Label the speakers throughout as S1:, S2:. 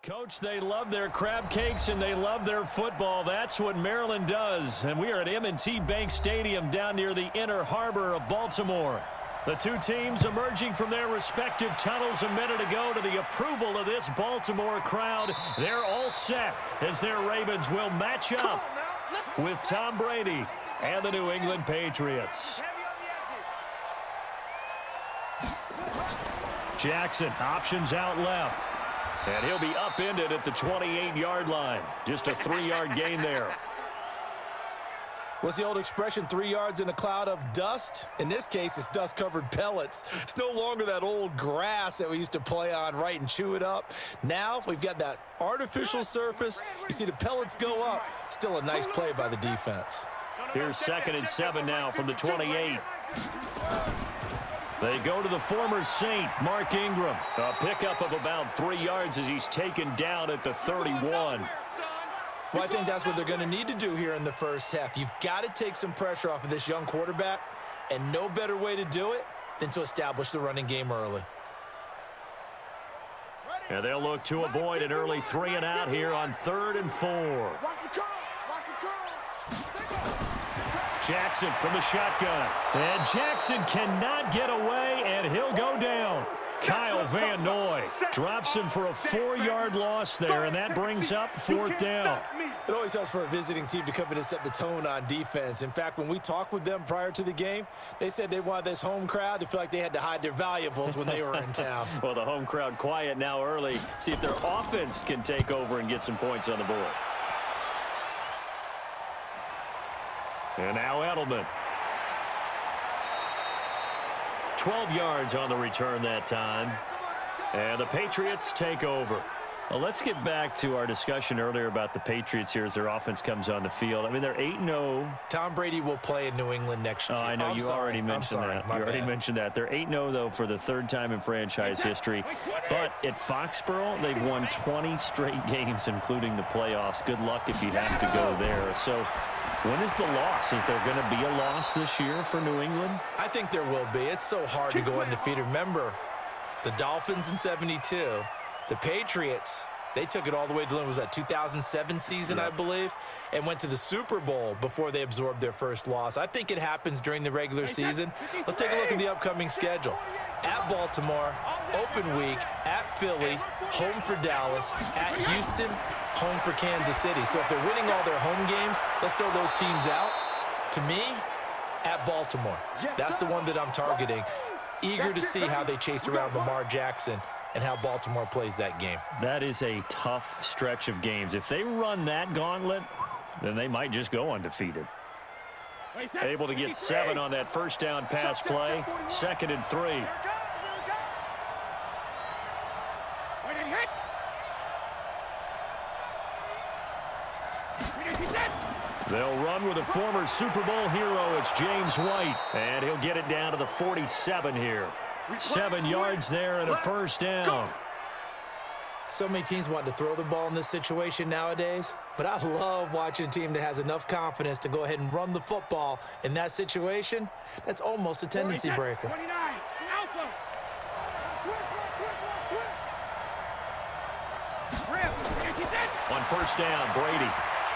S1: Coach, they love their crab cakes and they love their football. That's what Maryland does. And we are at M&T Bank Stadium down near the Inner Harbor of Baltimore. The two teams emerging from their respective tunnels a minute ago to the approval of this Baltimore crowd. They're all set as their Ravens will match up with Tom Brady and the New England Patriots. Jackson options out left. And he'll be upended at the 28-yard line. Just a 3-yard gain there.
S2: What's the old expression, 3 yards in a cloud of dust? In this case, it's dust-covered pellets. It's no longer that old grass that we used to play on, right, and chew it up. Now we've got that artificial surface. You see the pellets go up. Still a nice play by the defense.
S1: Here's 2nd and 7 now from the 28. They go to the former Saint, Mark Ingram. A pickup of about 3 yards as he's taken down at the 31.
S2: Well, I think that's what they're going to need to do here in the first half. You've got to take some pressure off of this young quarterback, and no better way to do it than to establish the running game early.
S1: And they'll look to avoid an early 3-and-out here on 3rd and 4. Jackson from the shotgun. And Jackson cannot get away, and he'll go down. Kyle Van Noy drops him for a 4-yard loss there, and that brings up 4th down.
S2: It always helps for a visiting team to come in and set the tone on defense. In fact, when we talked with them prior to the game, they said they wanted this home crowd to feel like they had to hide their valuables when they were in town.
S1: Well, the home crowd quiet now early. See if their offense can take over and get some points on the board. And now Edelman. 12 yards on the return that time. And the Patriots take over. Well, let's get back to our discussion earlier about the Patriots here as their offense comes on the field. I mean, they're 8-0.
S2: Tom Brady will play in New England next year.
S1: Oh, I know. You already mentioned that. You already mentioned that. They're 8-0, though, for the 3rd time in franchise history. But at Foxborough, they've won 20 straight games, including the playoffs. Good luck if you have to go there. So when is the loss? Is there going to be a loss this year for New England?
S2: I think there will be. It's so hard to go undefeated. Remember, the Dolphins in 72, the Patriots, they took it all the way to was that 2007 season, I believe, and went to the Super Bowl before they absorbed their first loss. I think it happens during the regular season. Let's take a look at the upcoming schedule. At Baltimore, open week, at Philly, home for Dallas, at Houston, home for Kansas City. So if they're winning all their home games, let's throw those teams out. To me, at Baltimore, that's the one that I'm targeting. Eager to see how they chase around Lamar Jackson and how Baltimore plays that game.
S1: That is a tough stretch of games. If they run that gauntlet, then they might just go undefeated. Able to get 7 on that first down pass play. 2nd and 3. They'll run with a former Super Bowl hero. It's James White. And he'll get it down to the 47 here. 7 yards there and a first down.
S2: So many teams want to throw the ball in this situation nowadays, but I love watching a team that has enough confidence to go ahead and run the football in that situation. That's almost a tendency breaker.
S1: On first down, Brady.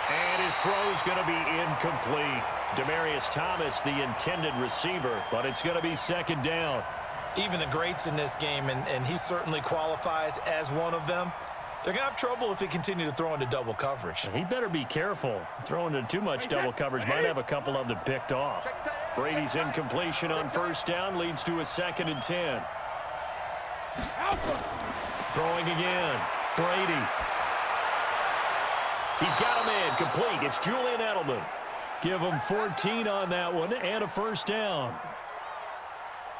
S1: And his throw's going to be incomplete. Demaryius Thomas, the intended receiver, but it's going to be 2nd down.
S2: Even the greats in this game, and he certainly qualifies as one of them, they're going to have trouble if they continue to throw into double coverage.
S1: He better be careful. Throwing into too much double coverage might have a couple of them picked off. Brady's incompletion on first down leads to a 2nd and 10. Throwing again. Brady. He's got him in. Complete. It's Julian Edelman. Give him 14 on that one and a first down.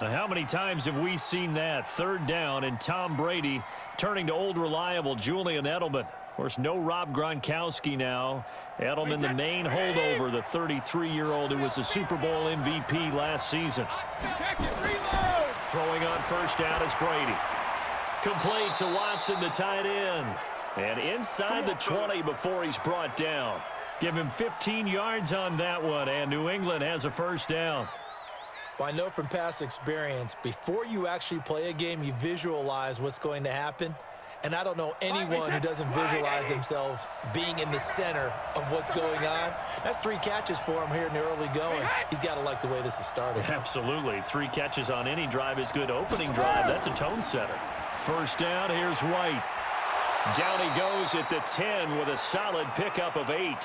S1: Now, how many times have we seen that? 3rd down and Tom Brady turning to old reliable Julian Edelman. Of course, no Rob Gronkowski now. Edelman, the main holdover, the 33-year-old who was a Super Bowl MVP last season. Throwing on first down is Brady. Complete to Watson, the tight end. And inside the 20 before he's brought down. Give him 15 yards on that one, and New England has a first down.
S2: Well, I know from past experience, before you actually play a game, you visualize what's going to happen. And I don't know anyone who doesn't visualize themselves being in the center of what's going on. That's 3 catches for him here in the early going. He's got to like the way this is starting.
S1: Absolutely. 3 catches on any drive is good. Opening drive, that's a tone setter. First down, here's White. Down he goes at the 10 with a solid pickup of 8.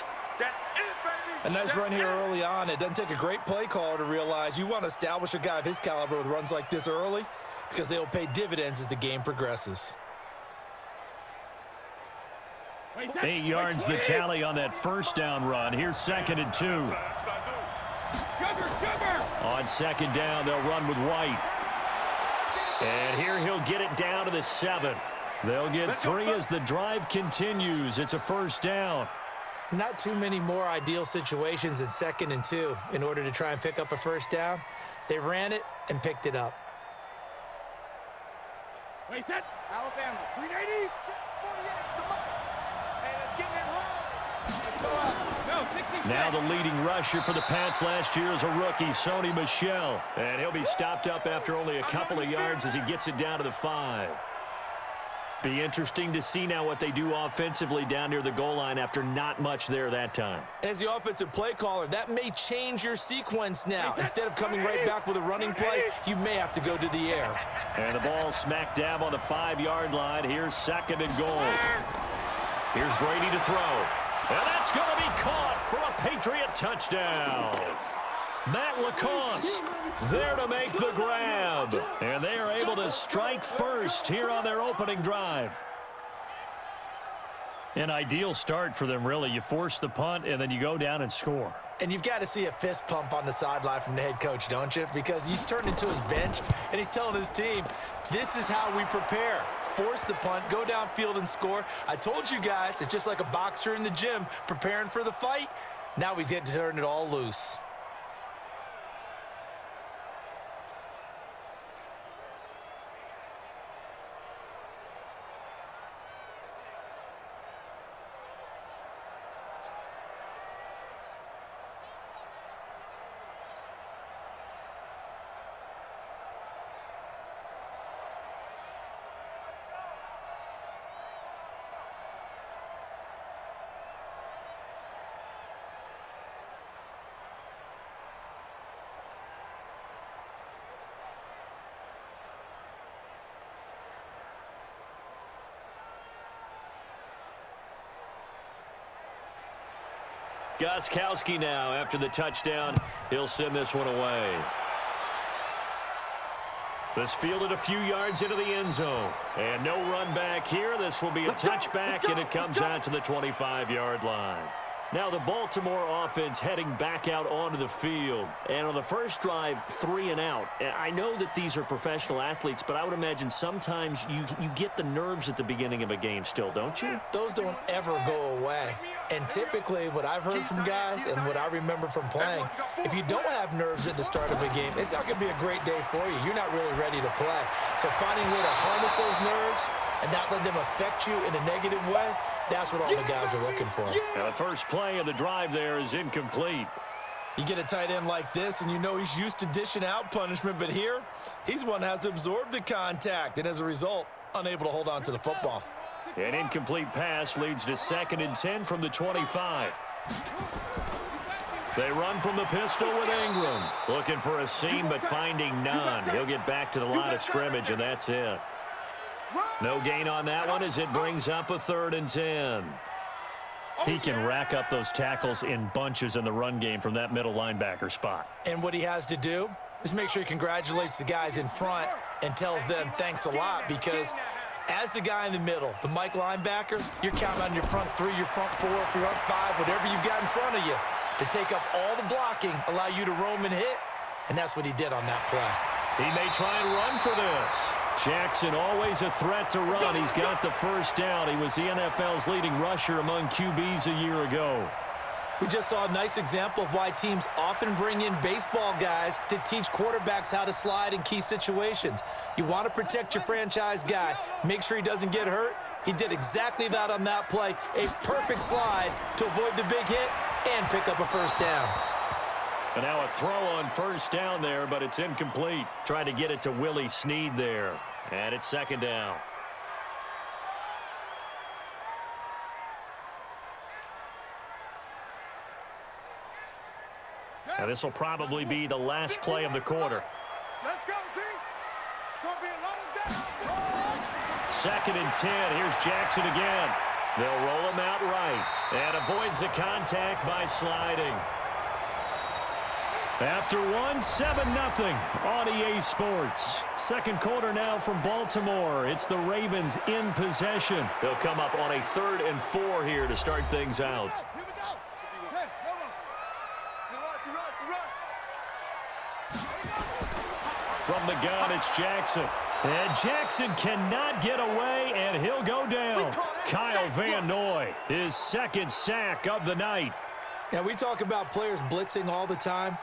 S2: A nice run here early on. It doesn't take a great play caller to realize you want to establish a guy of his caliber with runs like this early because they'll pay dividends as the game progresses.
S1: 8 yards the tally on that first down run. Here's 2nd and 2. On 2nd down, they'll run with White. And here he'll get it down to the 7. They'll get 3 as the drive continues. It's a first down.
S2: Not too many more ideal situations in 2nd and 2 in order to try and pick up a first down. They ran it and picked it up.
S3: Wait, set. Alabama, 380.
S1: Now the leading rusher for the Pats last year is a rookie, Sony Michel. And he'll be stopped up after only a couple of yards as he gets it down to the 5. Be interesting to see now what they do offensively down near the goal line after not much there that time.
S2: As the offensive play caller, that may change your sequence now. Instead of coming right back with a running play, you may have to go to the air.
S1: And the ball smack dab on the 5-yard line. Here's 2nd and goal. Here's Brady to throw. And that's going to be caught for a Patriot touchdown. Matt Lacoste there to make the grab. And they are able to strike first here on their opening drive. An ideal start for them, really. You force the punt, and then you go down and score.
S2: And you've got to see a fist pump on the sideline from the head coach, don't you? Because he's turned into his bench, and he's telling his team, this is how we prepare. Force the punt, go downfield and score. I told you guys, it's just like a boxer in the gym preparing for the fight. Now we get to turn it all loose.
S1: Gostkowski now after the touchdown. He'll send this one away. This fielded a few yards into the end zone. And no run back here. This will be a touchback, and it comes out to the 25-yard line. Now the Baltimore offense heading back out onto the field. And on the first drive, 3 and out. I know that these are professional athletes, but I would imagine sometimes you get the nerves at the beginning of a game still, don't you?
S2: Those don't ever go away. And typically what I've heard from guys and what I remember from playing, if you don't have nerves at the start of a game, it's not going to be a great day for you. You're not really ready to play. So finding a way to harness those nerves and not let them affect you in a negative way, that's what all the guys are looking for.
S1: Now the first play of the drive there is incomplete.
S2: You get a tight end like this, and you know he's used to dishing out punishment, but here, he's one that has to absorb the contact, and as a result, unable to hold on to the football.
S1: An incomplete pass leads to 2nd and 10 from the 25. They run from the pistol with Ingram. Looking for a seam, but finding none. He'll get back to the line of scrimmage, and that's it. No gain on that one as it brings up a 3rd and 10. He can rack up those tackles in bunches in the run game from that middle linebacker spot.
S2: And what he has to do is make sure he congratulates the guys in front and tells them thanks a lot, because as the guy in the middle, the Mike linebacker, you're counting on your front 3, your front 4, your front 5, whatever you've got in front of you to take up all the blocking, allow you to roam and hit, and that's what he did on that play.
S1: He may try and run for this. Jackson always a threat to run. He's got the first down. He was the NFL's leading rusher among QBs a year ago.
S2: We just saw a nice example of why teams often bring in baseball guys to teach quarterbacks how to slide in key situations. You want to protect your franchise guy. Make sure he doesn't get hurt. He did exactly that on that play. A perfect slide to avoid the big hit and pick up a first down.
S1: And now a throw on first down there, but it's incomplete. Trying to get it to Willie Snead there. And it's 2nd down. Now, this will probably be the last play of the quarter.
S3: Let's go, D. It's going to be a long day.
S1: 2nd and 10. Here's Jackson again. They'll roll him out right and avoids the contact by sliding. After 7-0 on EA Sports. Second quarter now from Baltimore. It's the Ravens in possession. They'll come up on a 3rd and 4 here to start things out.
S3: Here we go. Hey, run.
S1: From the gun, it's Jackson. And Jackson cannot get away, and he'll go down. Kyle Van Noy, his 2nd sack of the night.
S2: Now, we talk about players blitzing all the time.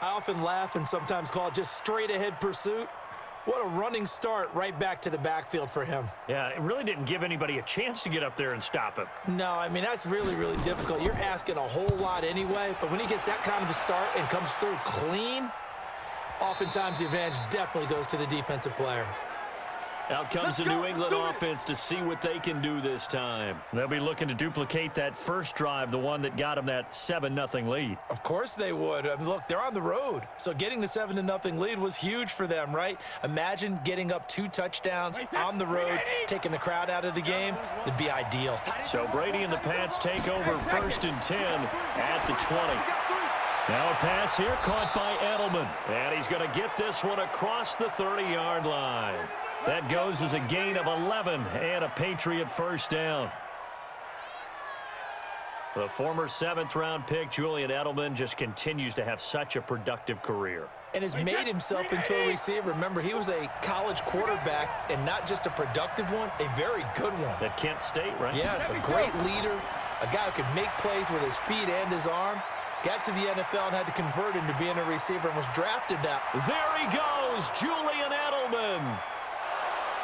S2: I often laugh and sometimes call it just straight-ahead pursuit. What a running start right back to the backfield for him.
S1: Yeah, it really didn't give anybody a chance to get up there and stop him.
S2: No, I mean, that's really, really difficult. You're asking a whole lot anyway, but when he gets that kind of a start and comes through clean, oftentimes the advantage definitely goes to the defensive player.
S1: Out comes the New England offense to see what they can do this time. They'll be looking to duplicate that first drive, the one that got them that 7-0 lead.
S2: Of course they would. I mean, look, they're on the road, so getting the 7-0 lead was huge for them, right? Imagine getting up 2 touchdowns on the road, taking the crowd out of the game. It'd be ideal.
S1: So Brady and the Pats take over 1st and 10 at the 20. Now a pass here caught by Edelman. And he's going to get this one across the 30-yard line. That goes as a gain of 11 and a Patriot first down. The former 7th-round pick, Julian Edelman, just continues to have such a productive career.
S2: And has made himself into a receiver. Remember, he was a college quarterback, and not just a productive one, a very good one.
S1: At Kent State, right?
S2: Yes, a great leader, a guy who could make plays with his feet and his arm. Got to the NFL and had to convert into being a receiver and was drafted that.
S1: There he goes, Julian Edelman.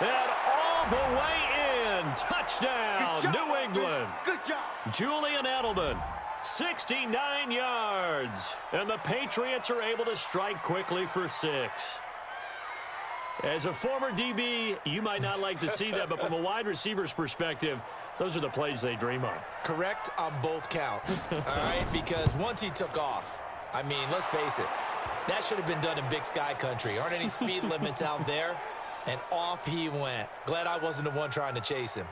S1: And all the way in. Touchdown, New England.
S3: Good job.
S1: Julian Edelman, 69 yards. And the Patriots are able to strike quickly for 6. As a former DB, you might not like to see that, but from a wide receiver's perspective, those are the plays they dream of.
S2: Correct on both counts, all right? Because once he took off, I mean, let's face it, that should have been done in Big Sky country. Aren't any speed limits out there? And off he went. Glad I wasn't the one trying to chase him.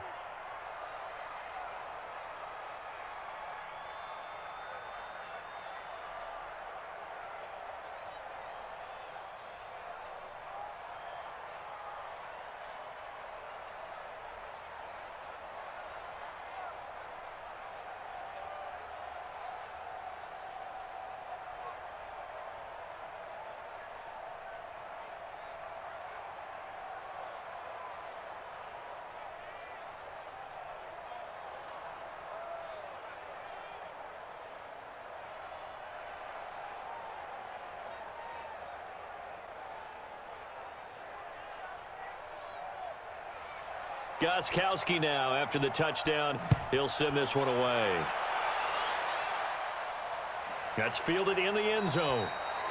S1: Gostkowski now after the touchdown. He'll send this one away. That's fielded in the end zone.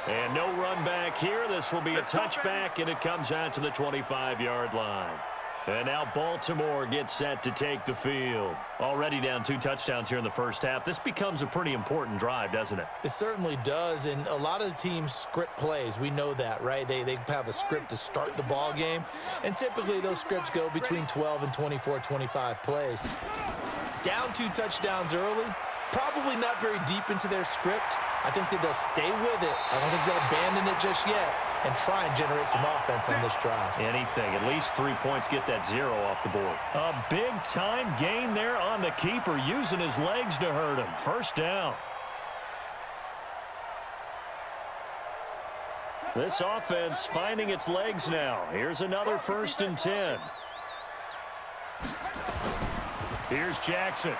S1: And no run back here. This will be a touchback, and it comes out to the 25-yard line. And now Baltimore gets set to take the field. Already down 2 touchdowns here in the first half. This becomes a pretty important drive, doesn't it?
S2: It certainly does, and a lot of the teams script plays. We know that, right? They have a script to start the ball game, and typically those scripts go between 12 and 24, 25 plays. Down 2 touchdowns early, probably not very deep into their script. I think that they'll stay with it. I don't think they'll abandon it just yet and try and generate some offense on this drive.
S1: Anything. At least 3 points, get that 0 off the board. A big-time gain there on the keeper, using his legs to hurt him. First down. This offense finding its legs now. Here's another 1st and 10. Here's Jackson.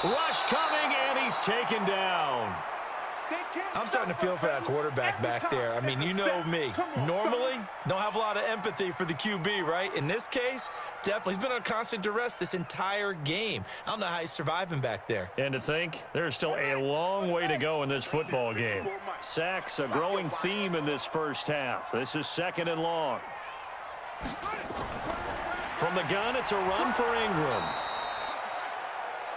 S1: Rush coming, and he's taken down.
S2: I'm starting to feel for that quarterback back there. I mean, you know me. Normally, don't have a lot of empathy for the QB, right? In this case, definitely. He's been on constant duress this entire game. I don't know how he's surviving back there.
S1: And to think, there's still a long way to go in this football game. Sacks, a growing theme in this first half. This is 2nd and long. From the gun, it's a run for Ingram.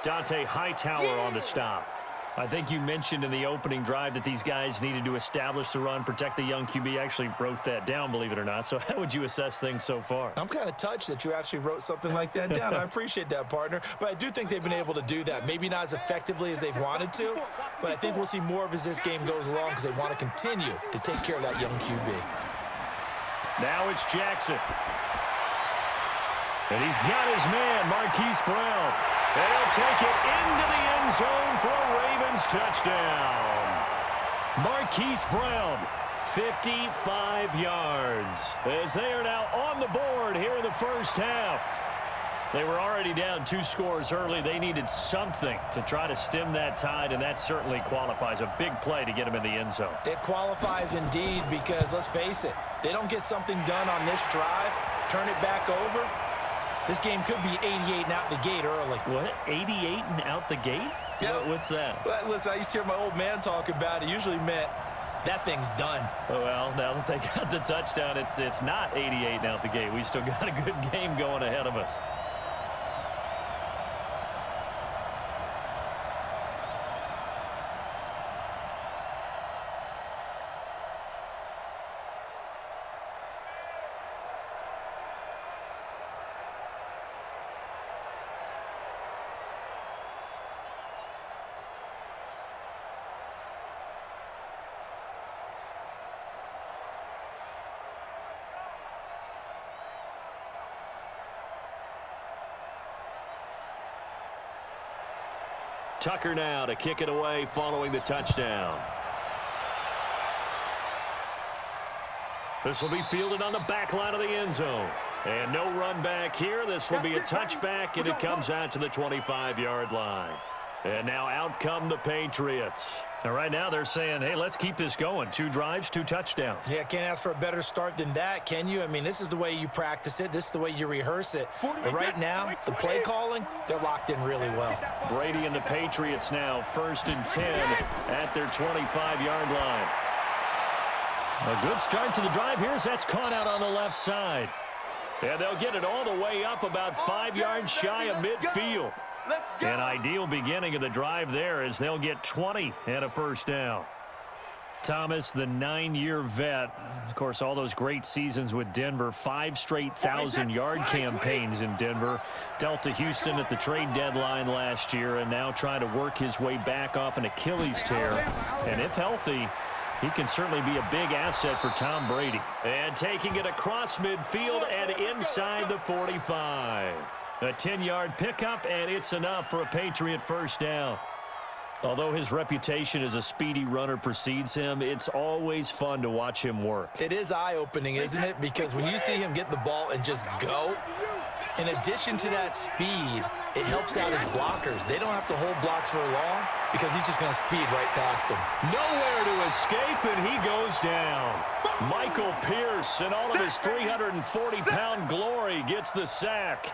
S1: Dante Hightower on the stop. I think you mentioned in the opening drive that these guys needed to establish the run, protect the young QB. I actually wrote that down, believe it or not. So how would you assess things so far?
S2: I'm kind of touched that you actually wrote something like that down. I appreciate that, partner. But I do think they've been able to do that. Maybe not as effectively as they've wanted to, but I think we'll see more of as this game goes along because they want to continue to take care of that young QB.
S1: Now it's Jackson. And he's got his man, Marquise Brown. And he'll take it into the end zone for a Ravens touchdown. Marquise Brown, 55 yards, as they are now on the board here in the first half. They were already down 2 scores early. They needed something to try to stem that tide, and that certainly qualifies. A big play to get them in the end zone.
S2: It qualifies indeed because, let's face it, they don't get something done on this drive, turn it back over, this game could be 88 and out the gate early.
S1: What? 88 and out the gate?
S2: Yeah.
S1: What's that?
S2: Well, listen, I used to hear my old man talk about it. Usually meant that thing's done.
S1: Well, now that they got the touchdown, it's not 88 and out the gate. We still got a good game going ahead of us. Tucker now to kick it away following the touchdown. This will be fielded on the back line of the end zone. And no run back here. This will be a touchback, and it comes out to the 25-yard line. And now out come the Patriots. And right now they're saying, hey, let's keep this going. 2 drives, 2 touchdowns.
S2: Yeah, can't ask for a better start than that, can you? I mean, this is the way you practice it. This is the way you rehearse it. But right now, the play calling, they're locked in really well.
S1: Brady and the Patriots now 1st and 10 at their 25-yard line. A good start to the drive here as that's caught out on the left side. And they'll get it all the way up about 5 yards shy of midfield. An ideal beginning of the drive there as they'll get 20 and a first down. Thomas, the 9-year vet, of course, all those great seasons with Denver, 5 straight 1,000-yard campaigns in Denver. Dealt to Houston at the trade deadline last year and now trying to work his way back off an Achilles tear. And if healthy, he can certainly be a big asset for Tom Brady. And taking it across midfield and inside the 45. A 10-yard pickup, and it's enough for a Patriot first down. Although his reputation as a speedy runner precedes him, it's always fun to watch him work.
S2: It is eye-opening, isn't it? Because when you see him get the ball and just go, in addition to that speed, it helps out his blockers. They don't have to hold blocks for long because he's just going to speed right past them.
S1: Nowhere to escape, and he goes down. Michael Pierce, in all of his 340-pound glory, gets the sack.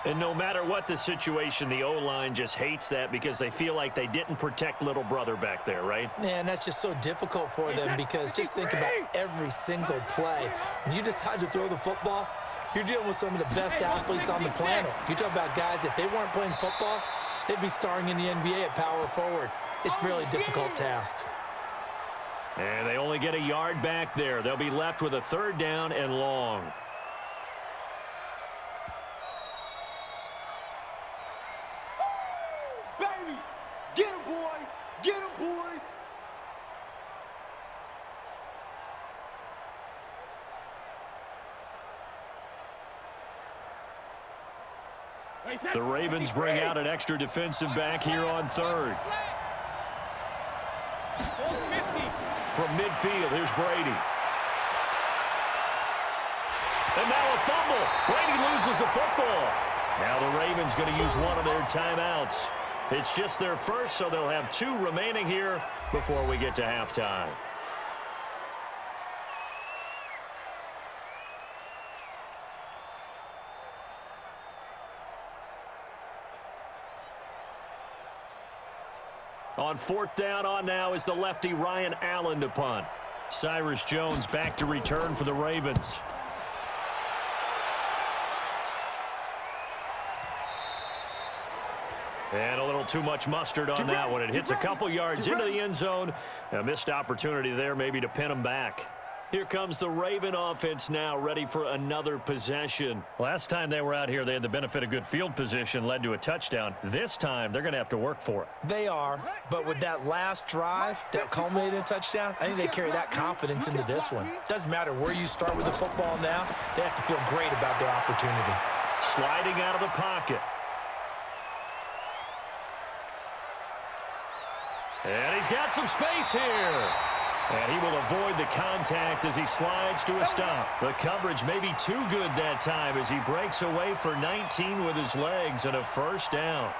S1: And no matter what the situation, the O-line just hates that because they feel like they didn't protect little brother back there, right?
S2: Man, that's just so difficult for them because just think about every single play. When you decide to throw the football, you're dealing with some of the best athletes on the planet. You talk about guys, if they weren't playing football, they'd be starring in the NBA at power forward. It's a really difficult task.
S1: And they only get a yard back there. They'll be left with a 3rd down and long.
S3: Get him, boy! Get him, boys!
S1: The Ravens bring out an extra defensive back here on 3rd. From midfield, here's Brady. And now a fumble. Brady loses the football. Now the Ravens going to use one of their timeouts. It's just their first, so they'll have 2 remaining here before we get to halftime. On 4th down on now is the lefty Ryan Allen to punt. Cyrus Jones back to return for the Ravens. And a little too much mustard on that one. It hits a couple yards into the end zone. A missed opportunity there maybe to pin them back. Here comes the Raven offense now, ready for another possession. Last time they were out here, they had the benefit of good field position, led to a touchdown. This time, they're going to have to work for it.
S2: They are, but with that last drive that culminated in a touchdown, I think they carry that confidence into this one. Doesn't matter where you start with the football now, they have to feel great about their opportunity.
S1: Sliding out of the pocket. And he's got some space here. And he will avoid the contact as he slides to a stop. The coverage may be too good that time as he breaks away for 19 with his legs and a first down.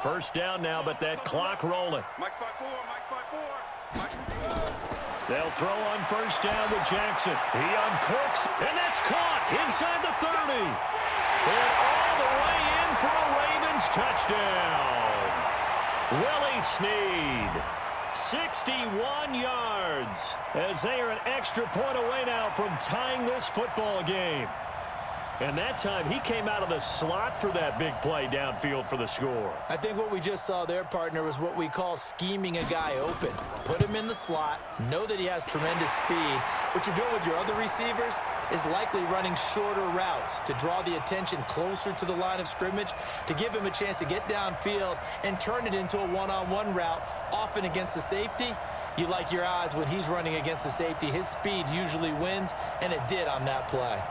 S1: First down now, but that clock rolling. They'll throw on first down with Jackson. He uncorks, and that's caught inside the 30. And all the way in for a Ravens touchdown. Willie Snead, 61 yards, as they are an extra point away now from tying this football game. And that time, he came out of the slot for that big play downfield for the score.
S2: I think what we just saw there, partner, was what we call scheming a guy open. Put him in the slot, know that he has tremendous speed. What you're doing with your other receivers is likely running shorter routes to draw the attention closer to the line of scrimmage, to give him a chance to get downfield and turn it into a one-on-one route, often against the safety. You like your odds when he's running against the safety. His speed usually wins, and it did on that play.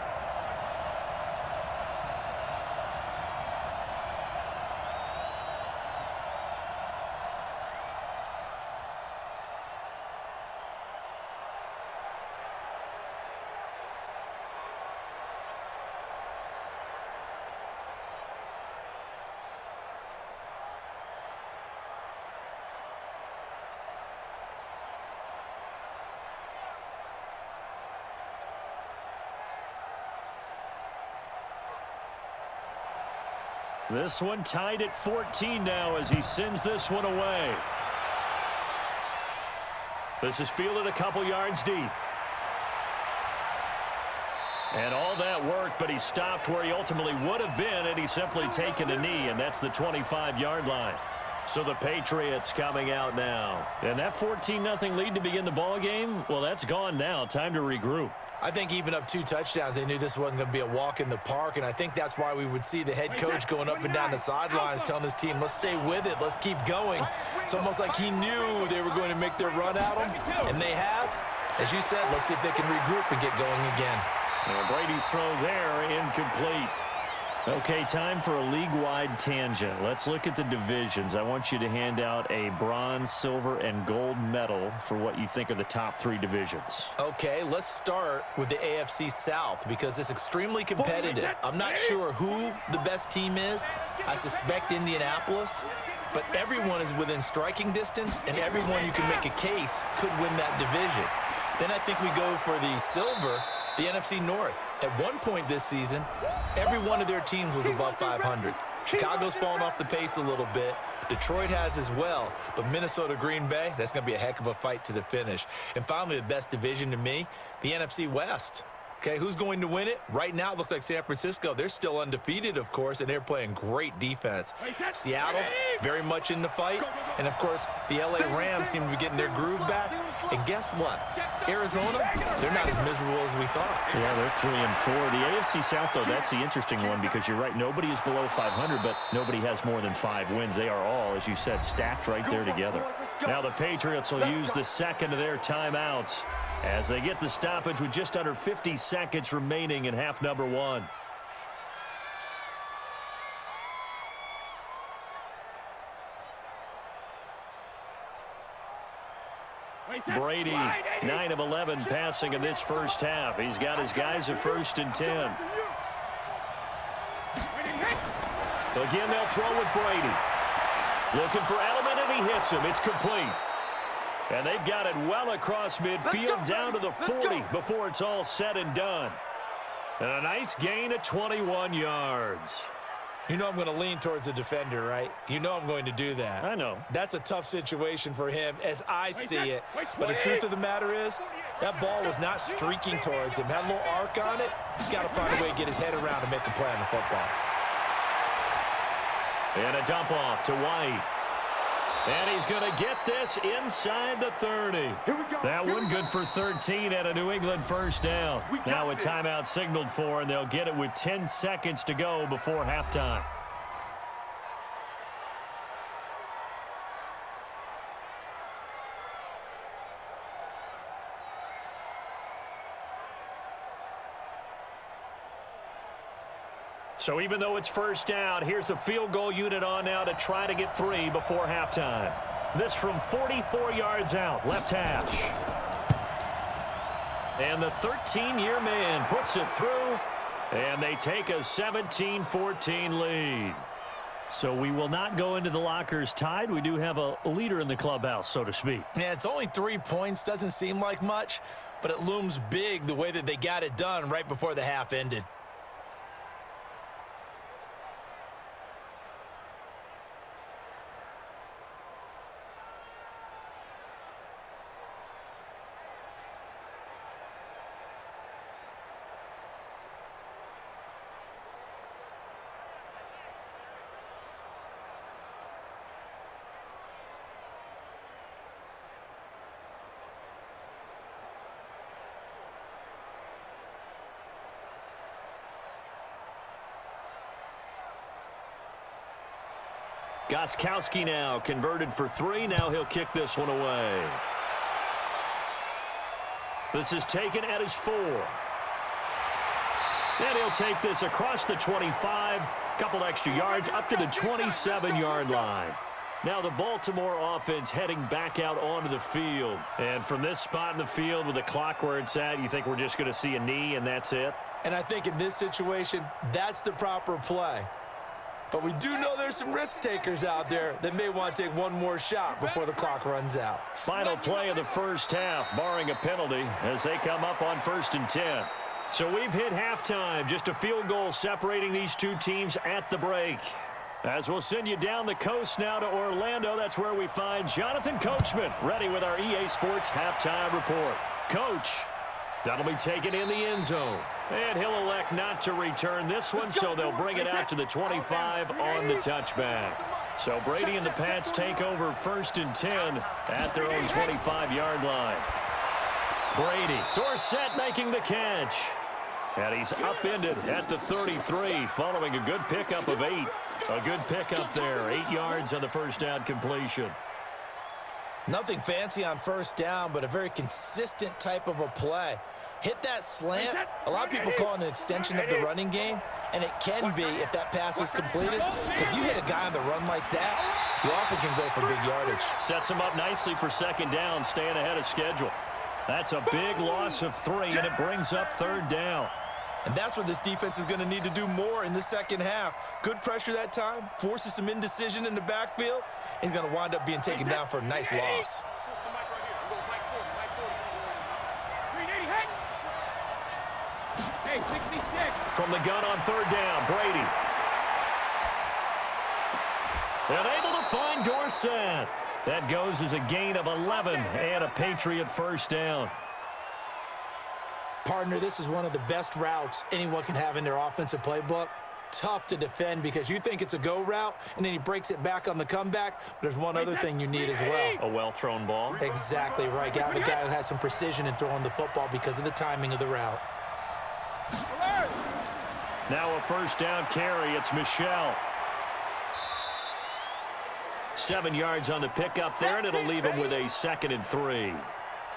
S1: This one tied at 14 now as he sends this one away. This is fielded a couple yards deep. And all that work, but he stopped where he ultimately would have been, and he's simply taken a knee, and that's the 25-yard line. So the Patriots coming out now. And that 14-0 lead to begin the ball game, well, that's gone now. Time to regroup.
S2: I think even up 2 touchdowns, they knew this wasn't going to be a walk in the park, and I think that's why we would see the head coach going up and down the sidelines telling his team, let's stay with it, let's keep going. It's almost like he knew they were going to make their run at him, and they have. As you said, let's see if they can regroup and get going again.
S1: Well, Brady's throw there, incomplete. Okay, time for a league-wide tangent. Let's look at the divisions. I want you to hand out a bronze, silver, and gold medal for what you think are the top 3 divisions.
S2: Okay, let's start with the AFC South because it's extremely competitive. I'm not sure who the best team is. I suspect Indianapolis, but everyone is within striking distance, and everyone you can make a case could win that division. Then I think we go for the silver, the NFC North. At one point this season, every one of their teams was above 500. Chicago's fallen off the pace a little bit. Detroit has as well. But Minnesota, Green Bay, that's going to be a heck of a fight to the finish. And finally, the best division to me, the NFC West. Okay, who's going to win it? Right now, it looks like San Francisco. They're still undefeated, of course, and they're playing great defense. Seattle, very much in the fight. And, of course, the LA Rams seem to be getting their groove back. And guess what? Arizona, they're not as miserable as we thought.
S1: Yeah, they're 3-4. The AFC South, though, that's the interesting one because you're right. Nobody is below 500, but nobody has more than 5 wins. They are all, as you said, stacked right there together. Now the Patriots will use the second of their timeouts as they get the stoppage with just under 50 seconds remaining in half number 1. Brady, 9 of 11 passing in this first half. He's got his guys at 1st and 10. Again, they'll throw with Brady. Looking for Edelman, and he hits him. It's complete. And they've got it well across midfield down to the 40 before it's all said and done. And a nice gain of 21 yards.
S2: You know I'm going to lean towards the defender, right? You know I'm going to do that.
S1: I know.
S2: That's a tough situation for him as I see it. But the truth of the matter is, That ball was not streaking towards him. Had a little arc on it. He's got to find a way to get his head around and make a play on the football.
S1: And a dump off to White. And he's going to get this inside the 30. That one good for 13 at a New England first down. Now a timeout signaled for, and they'll get it with 10 seconds to go before halftime. So even though it's first down, here's the field goal unit on now to try to get 3 before halftime. This from 44 yards out, left hash. And the 13-year man puts it through, and they take a 17-14 lead. So we will not go into the lockers tied. We do have a leader in the clubhouse, so to speak.
S2: Yeah, it's only 3 points. Doesn't seem like much, but it looms big the way that they got it done right before the half ended.
S1: Gostkowski now converted for 3. Now he'll kick this one away. This is taken at his 4. And he'll take this across the 25. Couple extra yards up to the 27-yard line. Now the Baltimore offense heading back out onto the field. And from this spot in the field with the clock where it's at, you think we're just going to see a knee and that's it?
S2: And I think in this situation, that's the proper play. But we do know there's some risk takers out there that may want to take one more shot before the clock runs out.
S1: Final play of the first half, barring a penalty, as they come up on 1st and 10. So we've hit halftime, just a field goal separating these two teams at the break. As we'll send you down the coast now to Orlando, that's where we find Jonathan Coachman, ready with our EA Sports halftime report. Coach, that'll be taken in the end zone. And he'll elect not to return this one, so they'll bring it out to the 25 on the touchback. So Brady and the Pats take over 1st and 10 at their own 25-yard line. Brady, Dorsett making the catch. And he's upended at the 33 following a good pickup of 8. A good pickup there, 8 yards on the first down completion.
S2: Nothing fancy on first down, but a very consistent type of a play. Hit that slant. A lot of people call it an extension of the running game, and it can be if that pass is completed, because you hit a guy on the run like that, you often can go for big yardage.
S1: Sets him up nicely for second down, staying ahead of schedule. That's a big loss of 3, and it brings up 3rd down.
S2: And that's what this defense is going to need to do more in the second half. Good pressure that time, forces some indecision in the backfield. He's going to wind up being taken down for a nice loss.
S1: From the gun on 3rd down, Brady. And able to find Dorsett. That goes as a gain of 11 and a Patriot first down.
S2: Partner, this is one of the best routes anyone can have in their offensive playbook. Tough to defend because you think it's a go route, and then he breaks it back on the comeback. But there's one other thing you need as well.
S1: A well-thrown ball.
S2: Exactly right. You have a guy who has some precision in throwing the football because of the timing of the route.
S1: Now a first down carry. It's Michel. 7 yards on the pickup there, and it'll leave him with a 2nd and 3.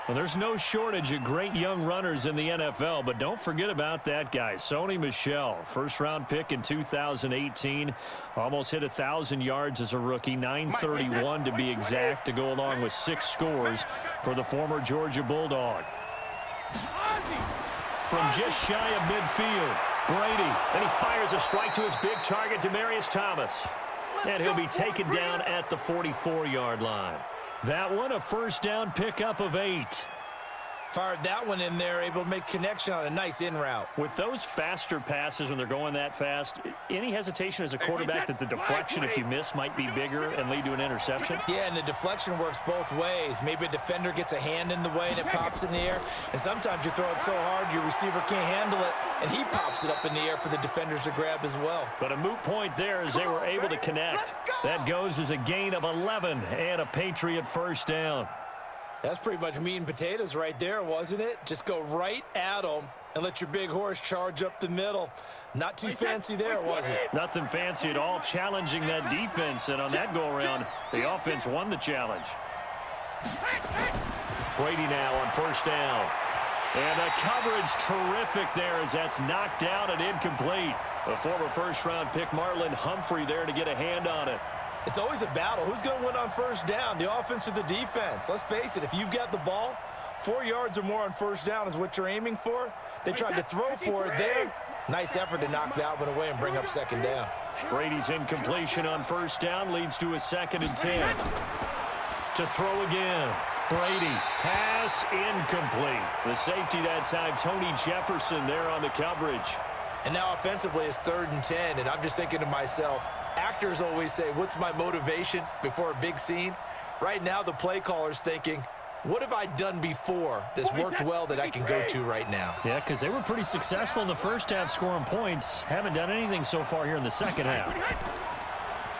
S1: Well, there's no shortage of great young runners in the NFL, but don't forget about that guy, Sony Michel. First-round pick in 2018. Almost hit 1,000 yards as a rookie, 931 to be exact, to go along with 6 scores for the former Georgia Bulldog. From just shy of midfield, Brady, and he fires a strike to his big target, Demaryius Thomas. And he'll be taken down at the 44-yard line. That one, a first down pickup of 8.
S2: Fired that one in there, able to make connection on a nice in route.
S1: With those faster passes when they're going that fast, any hesitation as a quarterback that the deflection, if you miss, might be bigger and lead to an interception?
S2: Yeah, and the deflection works both ways. Maybe a defender gets a hand in the way and it pops in the air. And sometimes you throw it so hard your receiver can't handle it, and he pops it up in the air for the defenders to grab as well.
S1: But a moot point there as they were able to connect. That goes as a gain of 11 and a Patriot first down.
S2: That's pretty much meat and potatoes right there, wasn't it? Just go right at them and let your big horse charge up the middle. Not too fancy there, was it?
S1: Nothing fancy at all, challenging that defense. And on that go-around, the offense won the challenge. Brady now on first down. And the coverage terrific there as that's knocked down and incomplete. The former first-round pick Marlon Humphrey there to get a hand on it.
S2: It's always a battle. Who's going to win on first down, the offense or the defense? Let's face it, if you've got the ball, 4 yards or more on first down is what you're aiming for. They tried to throw for it there. Nice effort to knock that one away and bring up second down.
S1: Brady's incompletion on first down leads to a 2nd and 10. To throw again. Brady, pass incomplete. The safety that time, Tony Jefferson there on the coverage.
S2: And now offensively it's 3rd and 10, and I'm just thinking to myself, actors always say, what's my motivation before a big scene? Right now the play caller's thinking, what have I done before that's worked well that I can go to right now?
S1: Yeah, because they were pretty successful in the first half scoring points. Haven't done anything so far here in the second half.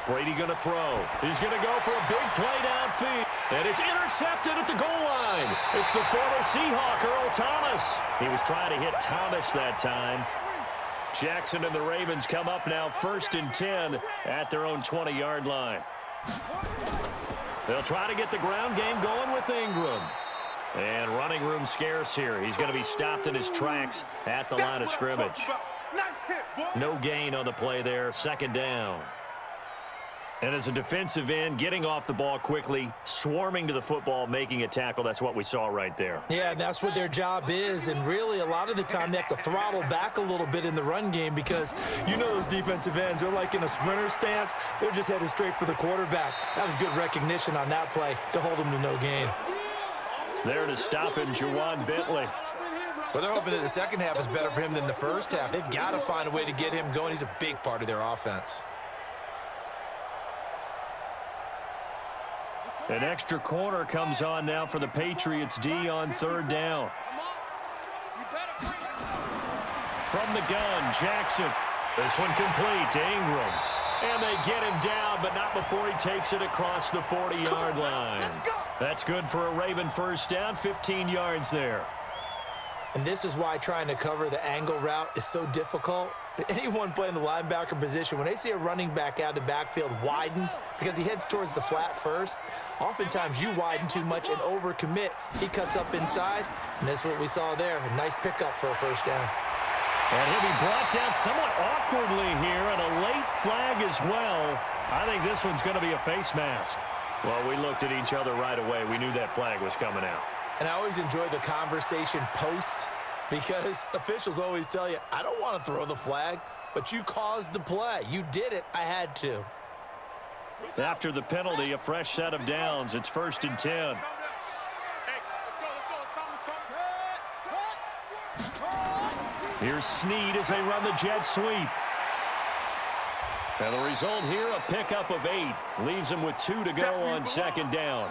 S1: Brady going to throw. He's going to go for a big play downfield. And it's intercepted at the goal line. It's the former Seahawk, Earl Thomas. He was trying to hit Thomas that time. Jackson and the Ravens come up now 1st and 10 at their own 20-yard line. They'll try to get the ground game going with Ingram. And running room scarce here. He's going to be stopped in his tracks at the line of scrimmage. No gain on the play there. 2nd down. And as a defensive end, getting off the ball quickly, swarming to the football, making a tackle, that's what we saw right there.
S2: Yeah, and that's what their job is. And really, a lot of the time, they have to throttle back a little bit in the run game because you know those defensive ends, they're like in a sprinter stance. They're just headed straight for the quarterback. That was good recognition on that play to hold them to no gain.
S1: There to stop him, Juwan Bentley.
S2: Well, they're hoping that the second half is better for him than the first half. They've got to find a way to get him going. He's a big part of their offense.
S1: An extra corner comes on now for the Patriots D on 3rd down. From the gun, Jackson. This one complete to Ingram. And they get him down, but not before he takes it across the 40-yard line. That's good for a Raven first down, 15 yards there.
S2: And this is why trying to cover the angle route is so difficult. Anyone playing the linebacker position, when they see a running back out of the backfield widen because he heads towards the flat first, oftentimes you widen too much and overcommit. He cuts up inside, and that's what we saw there. A nice pickup for a first down.
S1: And he'll be brought down somewhat awkwardly here, and a late flag as well. I think this one's going to be a face mask. Well, we looked at each other right away. We knew that flag was coming out.
S2: And I always enjoy the conversation post because officials always tell you, I don't want to throw the flag, but you caused the play. You did it. I had to.
S1: After the penalty, a fresh set of downs. It's 1st and 10. Here's Snead as they run the jet sweep. And the result here, a pickup of 8. Leaves them with 2 to go on 2nd down.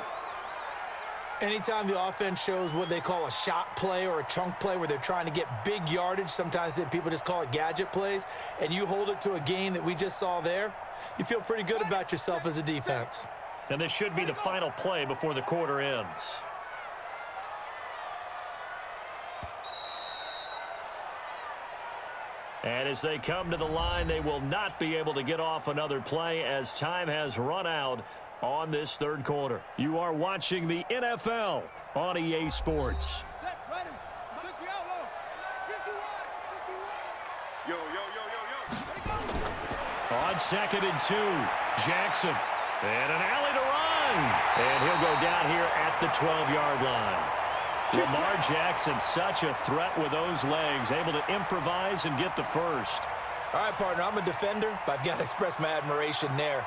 S2: Anytime the offense shows what they call a shot play or a chunk play where they're trying to get big yardage, sometimes people just call it gadget plays, and you hold it to a gain that we just saw there, you feel pretty good about yourself as a defense.
S1: And this should be the final play before the quarter ends. And as they come to the line, they will not be able to get off another play as time has run out on this 3rd quarter. You are watching the NFL on EA Sports. On 2nd and 2, Jackson. And an alley to run. And he'll go down here at the 12-yard line. Lamar Jackson, such a threat with those legs, able to improvise and get the first.
S2: All right, partner, I'm a defender, but I've got to express my admiration there.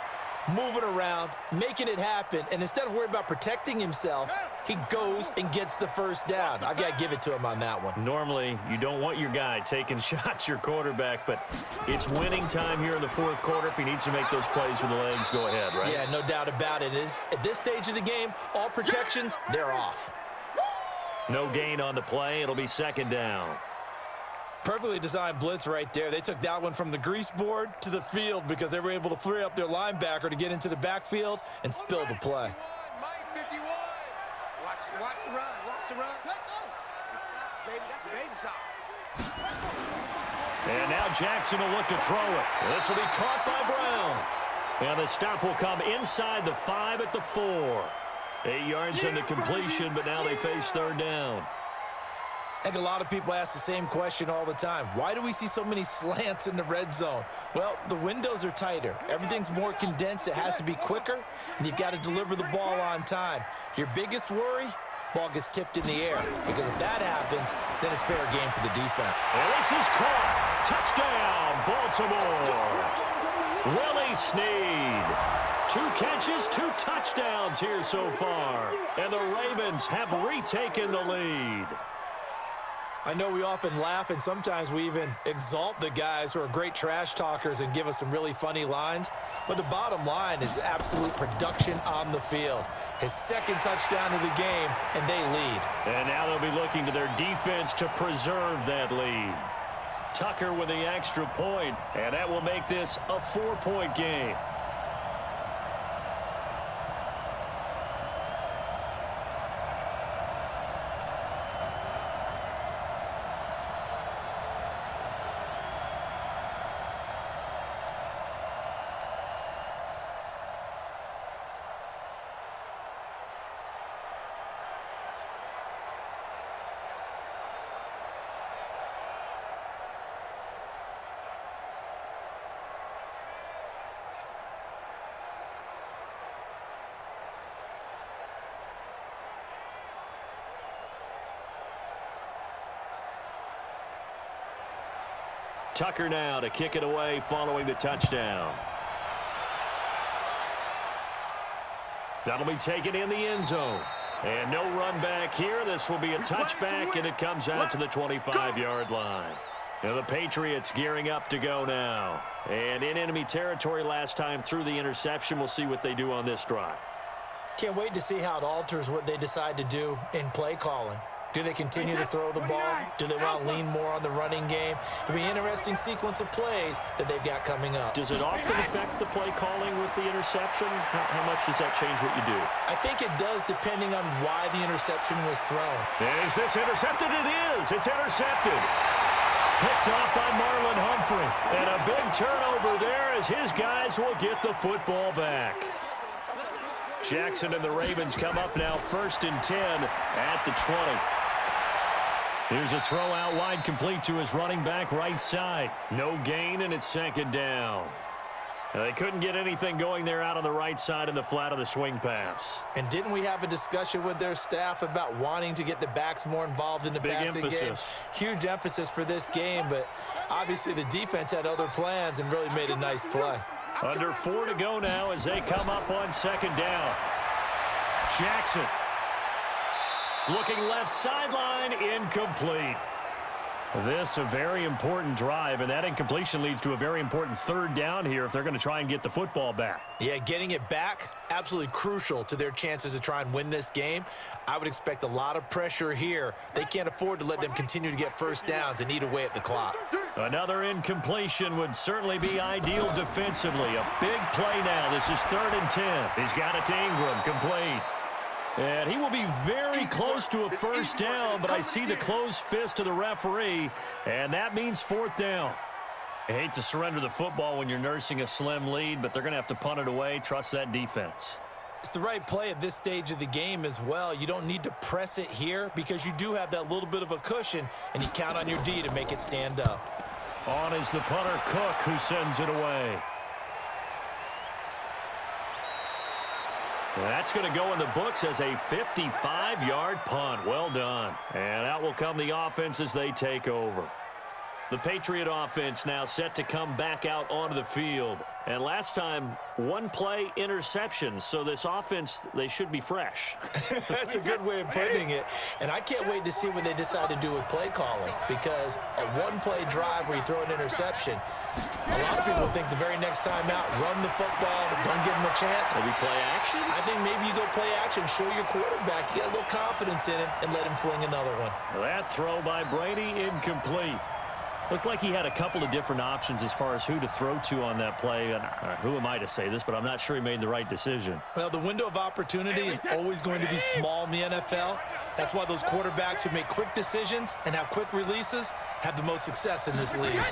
S2: moving around, making it happen, and instead of worrying about protecting himself, he goes and gets the first down. I've got to give it to him on that one.
S1: Normally, you don't want your guy taking shots, your quarterback, but it's winning time here in the fourth quarter. If he needs to make those plays with the legs, go ahead, right?
S2: Yeah, no doubt about it. At this stage of the game, all protections, they're off.
S1: No gain on the play. It'll be second down.
S2: Perfectly designed blitz right there. They took that one from the grease board to the field because they were able to free up their linebacker to get into the backfield and spill the play.
S3: Mike 51. Watch the run. Watch the run. Baby, that's baby shot.
S1: And now Jackson will look to throw it. This will be caught by Brown. And the stop will come inside the 5 at the 4. 8 yards on the completion, but now they face third down.
S2: I think a lot of people ask the same question all the time. Why do we see so many slants in the red zone? Well, the windows are tighter. Everything's more condensed. It has to be quicker, and you've got to deliver the ball on time. Your biggest worry? Ball gets tipped in the air, because if that happens, then it's fair game for the defense.
S1: And this is caught. Touchdown, Baltimore. Willie Snead. 2 catches, 2 touchdowns here so far. And the Ravens have retaken the lead.
S2: I know we often laugh, and sometimes we even exalt the guys who are great trash talkers and give us some really funny lines. But the bottom line is absolute production on the field. His second touchdown of the game, and they lead.
S1: And now they'll be looking to their defense to preserve that lead. Tucker with the extra point, and that will make this a 4-point game. Tucker now to kick it away following the touchdown. That'll be taken in the end zone. And no run back here. This will be a touchback, and it comes out to the 25-yard line. Now the Patriots gearing up to go now. And in enemy territory last time through the interception. We'll see what they do on this drive.
S2: Can't wait to see how it alters what they decide to do in play calling. Do they continue to throw the ball? Do they want to lean more on the running game? It'll be an interesting sequence of plays that they've got coming up.
S1: Does it often affect the play calling with the interception? How much does that change what you do?
S2: I think it does, depending on why the interception was thrown.
S1: Is this intercepted? It is. It's intercepted. Picked off by Marlon Humphrey. And a big turnover there as his guys will get the football back. Jackson and the Ravens come up now 1st and 10 at the 20. Here's a throw out wide, complete to his running back right side. No gain, and it's second down. Now, they couldn't get anything going there out on the right side in the flat of the swing pass.
S2: And didn't we have a discussion with their staff about wanting to get the backs more involved in the passing game? Huge emphasis for this game, but obviously the defense had other plans and really made a nice play.
S1: Under 4 to go now as they come up on second down. Jackson looking left sideline, incomplete. This a very important drive, and that incompletion leads to a very important third down here if they're going to try and get the football back.
S2: Yeah, getting it back, absolutely crucial to their chances to try and win this game. I would expect a lot of pressure here. They can't afford to let them continue to get first downs and eat away at the clock.
S1: Another incompletion would certainly be ideal defensively. A big play now. This is 3rd and 10. He's got it to Ingram, complete. And he will be very close to a first down, but I see the closed fist of the referee, and that means 4th down. I hate to surrender the football when you're nursing a slim lead, but they're going to have to punt it away. Trust that defense.
S2: It's the right play at this stage of the game as well. You don't need to press it here because you do have that little bit of a cushion, and you count on your D to make it stand up.
S1: On is the punter, Cook, who sends it away. That's going to go in the books as a 55-yard punt. Well done. And out will come the offense as they take over. The Patriot offense now set to come back out onto the field. And last time, one play interception. So this offense, they should be fresh.
S2: That's a good way of putting it. And I can't wait to see what they decide to do with play calling, because a one-play drive where you throw an interception, a lot of people think the very next time out, run the football, don't give them a chance.
S1: Maybe play action?
S2: I think maybe you go play action, show your quarterback, get a little confidence in him, and let him fling another one.
S1: That throw by Brady, incomplete. Looked like he had a couple of different options as far as who to throw to on that play. And who am I to say this, but I'm not sure he made the right decision.
S2: Well, the window of opportunity is always going to be small in the NFL. That's why those quarterbacks who make quick decisions and have quick releases have the most success in this league.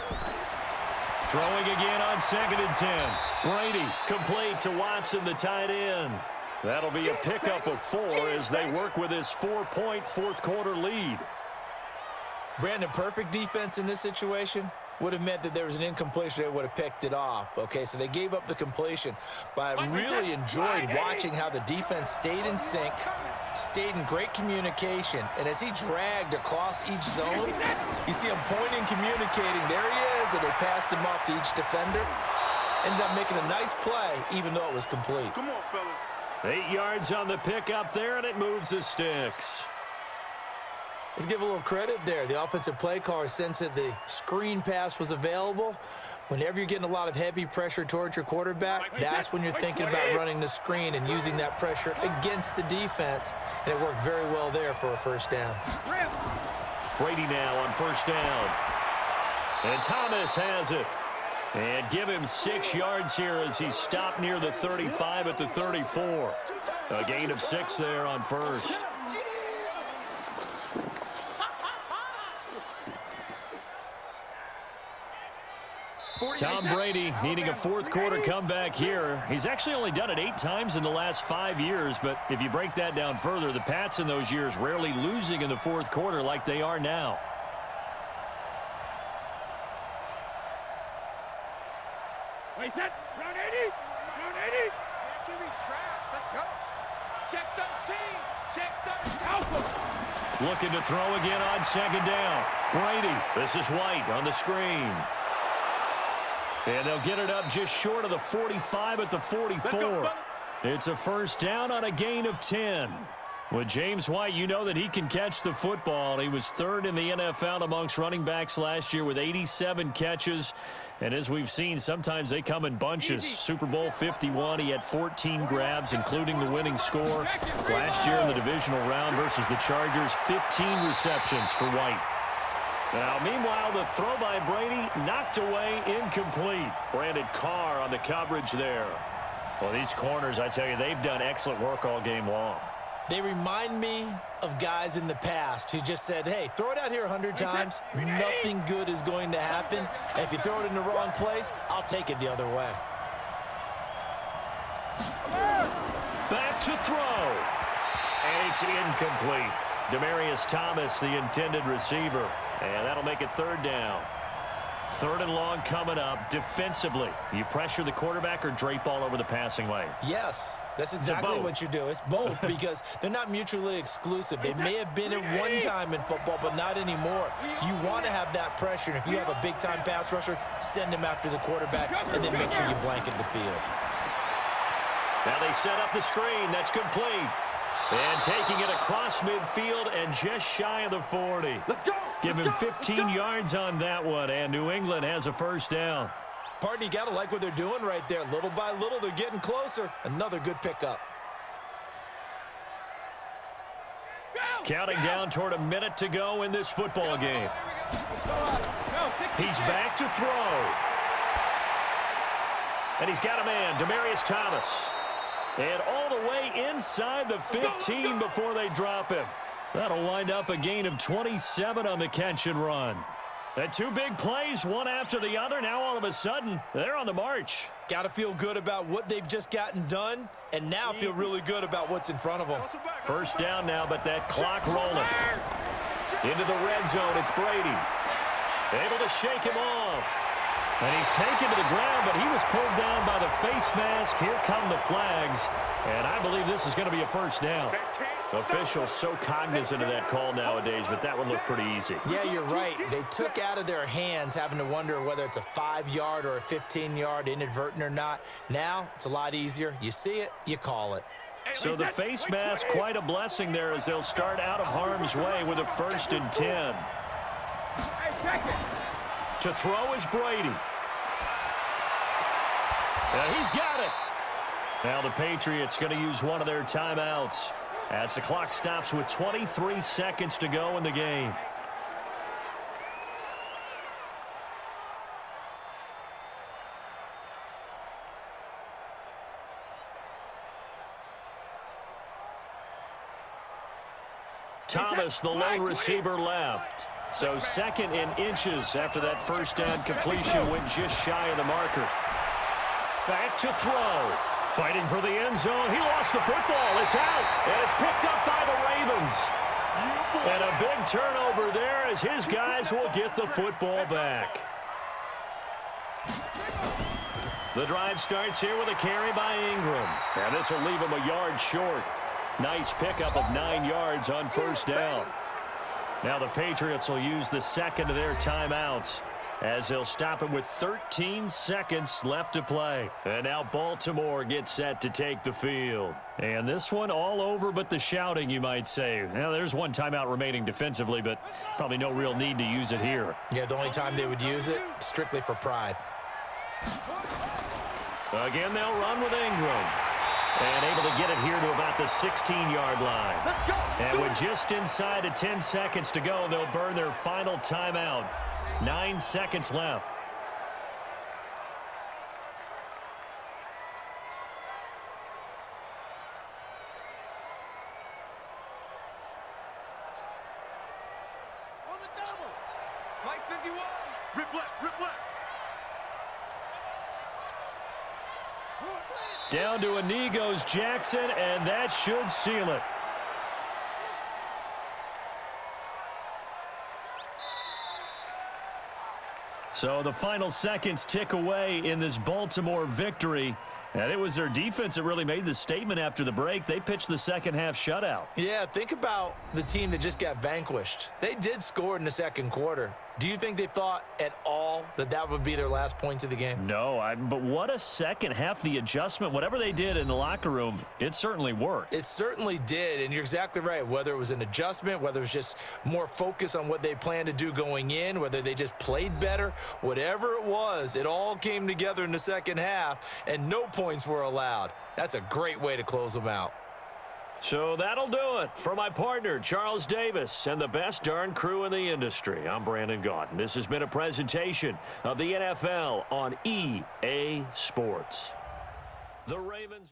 S1: Throwing again on 2nd and 10. Brady complete to Watson, the tight end. That'll be a pickup of 4 as they work with his 4-point fourth-quarter lead.
S2: Brandon, perfect defense in this situation would have meant that there was an incompletion. They would have picked it off. Okay, so they gave up the completion. But I really enjoyed watching how the defense stayed in sync, stayed in great communication. And as he dragged across each zone, you see him pointing, communicating. There he is, and they passed him off to each defender. Ended up making a nice play, even though it was complete.
S3: Come on, fellas.
S1: 8 yards on the pickup there, and it moves the sticks.
S2: Let's give a little credit there. The offensive play caller sensed that the screen pass was available. Whenever you're getting a lot of heavy pressure towards your quarterback, that's when you're thinking about running the screen and using that pressure against the defense. And it worked very well there for a first down.
S1: Brady now on first down. And Thomas has it. And give him 6 yards here as he stopped near the 35 at the 34. A gain of 6 there on first. Tom Brady needing a fourth-quarter comeback here. He's actually only done it 8 times in the last 5 years, but if you break that down further, the Pats in those years rarely losing in the fourth quarter like they are now.
S3: Wait, set. Round 80. Round 80. Give these tracks. Let's go. Check 13. Check 13. Alpha.
S1: Looking to throw again on 2nd down. Brady. This is White on the screen. And they'll get it up just short of the 45 at the 44. It's a first down on a gain of 10. With James White, you know that he can catch the football. He was 3rd in the NFL amongst running backs last year with 87 catches. And as we've seen, sometimes they come in bunches. Super Bowl 51, he had 14 grabs, including the winning score. Last year in the divisional round versus the Chargers, 15 receptions for White. Now, meanwhile, the throw by Brady knocked away, incomplete. Brandon Carr on the coverage there. Well, these corners, I tell you, they've done excellent work all game long.
S2: They remind me of guys in the past who just said, hey, throw it out here 100 times. Nothing good is going to happen. And if you throw it in the wrong place, I'll take it the other way.
S1: Back to throw. And it's incomplete. Demaryius Thomas, the intended receiver. And that'll make it 3rd down. 3rd and long coming up. Defensively, you pressure the quarterback or drape all over the passing lane?
S2: Yes, that's exactly what you do. It's both because they're not mutually exclusive. They may have been at one time in football, but not anymore. You want to have that pressure. And if you have a big-time pass rusher, send him after the quarterback and then make sure you blanket the field.
S1: Now they set up the screen. That's complete. And taking it across midfield and just shy of the 40.
S3: Let's go.
S1: Give him 15 yards on that one, and New England has a first down.
S2: Pardon, you got to like what they're doing right there. Little by little, they're getting closer. Another good pickup.
S1: Counting down toward a minute to go in this football game. He's back to throw. And he's got a man, Demaryius Thomas. And all the way inside the 15 before they drop him. That'll wind up a gain of 27 on the catch and run. And 2 big plays, one after the other. Now all of a sudden, they're on the march.
S2: Got to feel good about what they've just gotten done, and now feel really good about what's in front of them.
S1: First down now, but that clock rolling. Into the red zone, it's Brady. Able to shake him off. And he's taken to the ground, but he was pulled down by the face mask. Here come the flags. And I believe this is going to be a first down. Officials so cognizant of that call nowadays, but that would look pretty easy.
S2: Yeah, you're right. They took out of their hands having to wonder whether it's a 5-yard or a 15-yard inadvertent or not. Now, it's a lot easier. You see it, you call it.
S1: So the face mask, quite a blessing there as they'll start out of harm's way with a 1st and 10. To throw is Brady. He's got it. Now the Patriots going to use one of their timeouts as the clock stops with 23 seconds to go in the game. Thomas, the lone receiver, left. So 2nd and inches after that first down completion went just shy of the marker. Back to throw. Fighting for the end zone. He lost the football. It's out. And it's picked up by the Ravens. And a big turnover there as his guys will get the football back. The drive starts here with a carry by Ingram. And this will leave him a yard short. Nice pickup of 9 yards on 1st down. Now the Patriots will use the 2nd of their timeouts as they'll stop it with 13 seconds left to play. And now Baltimore gets set to take the field. And this one all over but the shouting, you might say. Now there's one timeout remaining defensively, but probably no real need to use it here.
S2: Yeah, the only time they would use it, strictly for pride.
S1: Again, they'll run with Ingram. And able to get it here to about the 16-yard line. And with just inside of 10 seconds to go, they'll burn their final timeout. 9 seconds left.
S3: On the double. Mike 51. Rip left, rip left.
S1: Down to a knee goes Jackson, and that should seal it. So the final seconds tick away in this Baltimore victory. And it was their defense that really made the statement after the break. They pitched the second half shutout.
S2: Yeah, think about the team that just got vanquished. They did score in the 2nd quarter. Do you think they thought at all that that would be their last points of the game?
S1: No, but what a second half. The adjustment, whatever they did in the locker room, it certainly worked.
S2: It certainly did, and you're exactly right. Whether it was an adjustment, whether it was just more focus on what they planned to do going in, whether they just played better, whatever it was, it all came together in the second half, and no points were allowed. That's a great way to close them out.
S1: So that'll do it for my partner, Charles Davis, and the best darn crew in the industry. I'm Brandon Gaudin. This has been a presentation of the NFL on EA Sports. The Ravens...